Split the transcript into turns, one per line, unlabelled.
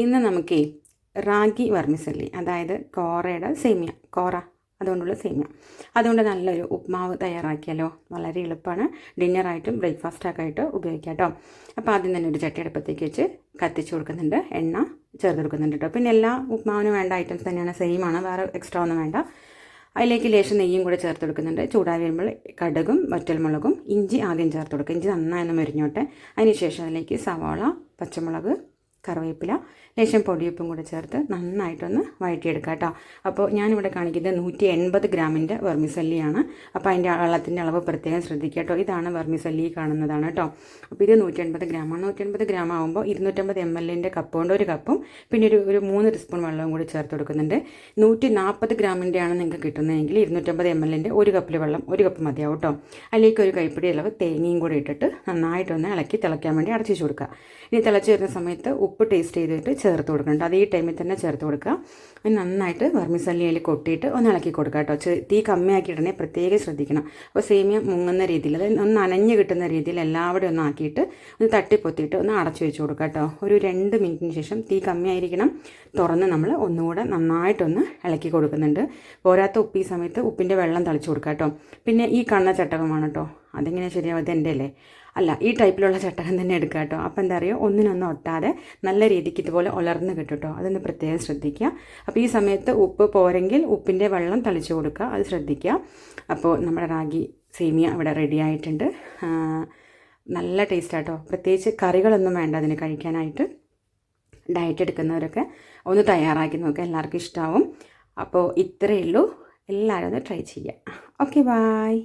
ഇന്ന് നമുക്ക് റാഗി വർമിസല്ലി, അതായത് കോറയുടെ സേമിയ, കോറ അതുകൊണ്ടുള്ള സേമിയ, അതുകൊണ്ട് നല്ലൊരു ഉപ്മാവ് തയ്യാറാക്കിയാലോ. വളരെ എളുപ്പമാണ്. ഡിന്നറായിട്ടും ബ്രേക്ക്ഫാസ്റ്റൊക്കെ ആയിട്ട് ഉപയോഗിക്കാം കേട്ടോ. അപ്പോൾ ആദ്യം തന്നെ ഒരു ചട്ടി അടുപ്പത്തേക്ക് വെച്ച് കത്തിച്ച് കൊടുക്കുന്നുണ്ട്, എണ്ണ ചേർത്ത് കൊടുക്കുന്നുണ്ട് കേട്ടോ. പിന്നെ എല്ലാ ഉപ്മാവിനും വേണ്ട ഐറ്റംസ് തന്നെയാണ്, സെയിമാണ്, വേറെ എക്സ്ട്രാ ഒന്നും വേണ്ട. അതിലേക്ക് ലേശം നെയ്യും കൂടെ ചേർത്ത് കൊടുക്കുന്നുണ്ട്. ചൂടായി വരുമ്പോൾ കടുകും വറ്റൽമുളകും ഇഞ്ചി ആദ്യം ചേർത്ത് കൊടുക്കുക. ഇഞ്ചി നന്നായി മുരിഞ്ഞോട്ടെ. അതിനുശേഷം അതിലേക്ക് സവാള, പച്ചമുളക്, കറിവേപ്പില, ലേശം പൊടിയുപ്പും കൂടെ ചേർത്ത് നന്നായിട്ടൊന്ന് വഴറ്റിയെടുക്കുക കേട്ടോ. അപ്പോൾ ഞാനിവിടെ കാണിക്കുന്നത് 180 ഗ്രാമിൻ്റെ വെർമിസല്ലിയാണ്. അപ്പോൾ അതിൻ്റെ വെള്ളത്തിൻ്റെ അളവ് പ്രത്യേകം ശ്രദ്ധിക്കുക കേട്ടോ. ഇതാണ് വെർമിസല്ലി കാണുന്നതാണ് കേട്ടോ. അപ്പോൾ ഇത് 180 ഗ്രാമാണ്. 180 ഗ്രാം ആകുമ്പോൾ 250 ml കപ്പ് കൊണ്ട് ഒരു കപ്പും പിന്നെ ഒരു 3 ടീസ്പൂൺ വെള്ളവും കൂടി ചേർത്ത് കൊടുക്കുന്നുണ്ട്. 140 ഗ്രാമിൻ്റെ ആണ് നിങ്ങൾക്ക് കിട്ടുന്നതെങ്കിൽ 250 ml ഒരു കപ്പിൽ വെള്ളം, ഒരു കപ്പ് മതിയാവും കേട്ടോ. അതിലേക്ക് ഒരു കൈപ്പിടി അളവ് തേങ്ങയും കൂടി ഇട്ടിട്ട് നന്നായിട്ടൊന്ന് ഇളക്കി തിളയ്ക്കാൻ വേണ്ടി അടച്ചു വെച്ച് കൊടുക്കുക. ഇനി തിളച്ച് വരുന്ന സമയത്ത് ഉപ്പ് ടേസ്റ്റ് ചെയ്തിട്ട് ചേർത്ത് കൊടുക്കുന്നുണ്ട്. അത് ഈ ടൈമിൽ തന്നെ ചേർത്ത് കൊടുക്കുക. നന്നായിട്ട് വെർമിസല്ലിയിൽ കൊട്ടിയിട്ട് ഒന്ന് ഇളക്കി കൊടുക്കുക കേട്ടോ. തീ കമ്മിയാക്കിയിടണേ, പ്രത്യേകം ശ്രദ്ധിക്കണം. അപ്പോൾ സേമിയ മുങ്ങുന്ന രീതിയിൽ, അതായത് ഒന്ന് നനഞ്ഞ് കിട്ടുന്ന രീതിയിൽ എല്ലാവരും ഒന്ന് ആക്കിയിട്ട് ഒന്ന് തട്ടിപ്പൊത്തിയിട്ട് ഒന്ന് അടച്ചു വെച്ച് കൊടുക്കുക കേട്ടോ. ഒരു 2 മിനിറ്റിന് ശേഷം തീ കമ്മിയായിരിക്കണം. തുറന്ന് നമ്മൾ ഒന്നുകൂടെ നന്നായിട്ടൊന്ന് ഇളക്കി കൊടുക്കുന്നുണ്ട്. പോരാത്ത ഉപ്പ് ഈ സമയത്ത് ഉപ്പിൻ്റെ വെള്ളം തളിച്ച് കൊടുക്കുക കേട്ടോ. പിന്നെ ഈ കണ്ണ ചട്ടകമാണ് കേട്ടോ, അതെങ്ങനെ ശരിയാവും, ഇത് എൻ്റെ അല്ലേ, അല്ല, ഈ ടൈപ്പിലുള്ള ചട്ടകം തന്നെ എടുക്കുക കേട്ടോ. അപ്പോൾ എന്താ പറയുക, ഒന്നിനൊന്നും ഒട്ടാതെ നല്ല രീതിക്ക് ഇതുപോലെ ഉലർന്ന് കിട്ടും കേട്ടോ. അതൊന്ന് പ്രത്യേകം ശ്രദ്ധിക്കുക. അപ്പോൾ ഈ സമയത്ത് ഉപ്പ് പോരെങ്കിൽ ഉപ്പിൻ്റെ വെള്ളം തളിച്ച് കൊടുക്കുക, അത് ശ്രദ്ധിക്കുക. അപ്പോൾ നമ്മുടെ റാഗി സേമിയ ഇവിടെ റെഡി ആയിട്ടുണ്ട്. നല്ല ടേസ്റ്റാട്ടോ. പ്രത്യേകിച്ച് കറികളൊന്നും വേണ്ട അതിന് കഴിക്കാനായിട്ട്. ഡയറ്റ് എടുക്കുന്നവരൊക്കെ ഒന്ന് തയ്യാറാക്കി നോക്കുക, എല്ലാവർക്കും ഇഷ്ടമാവും. അപ്പോൾ ഇത്രയേ ഉള്ളൂ. എല്ലാവരും ഒന്ന് ട്രൈ ചെയ്യുക. Okay, by.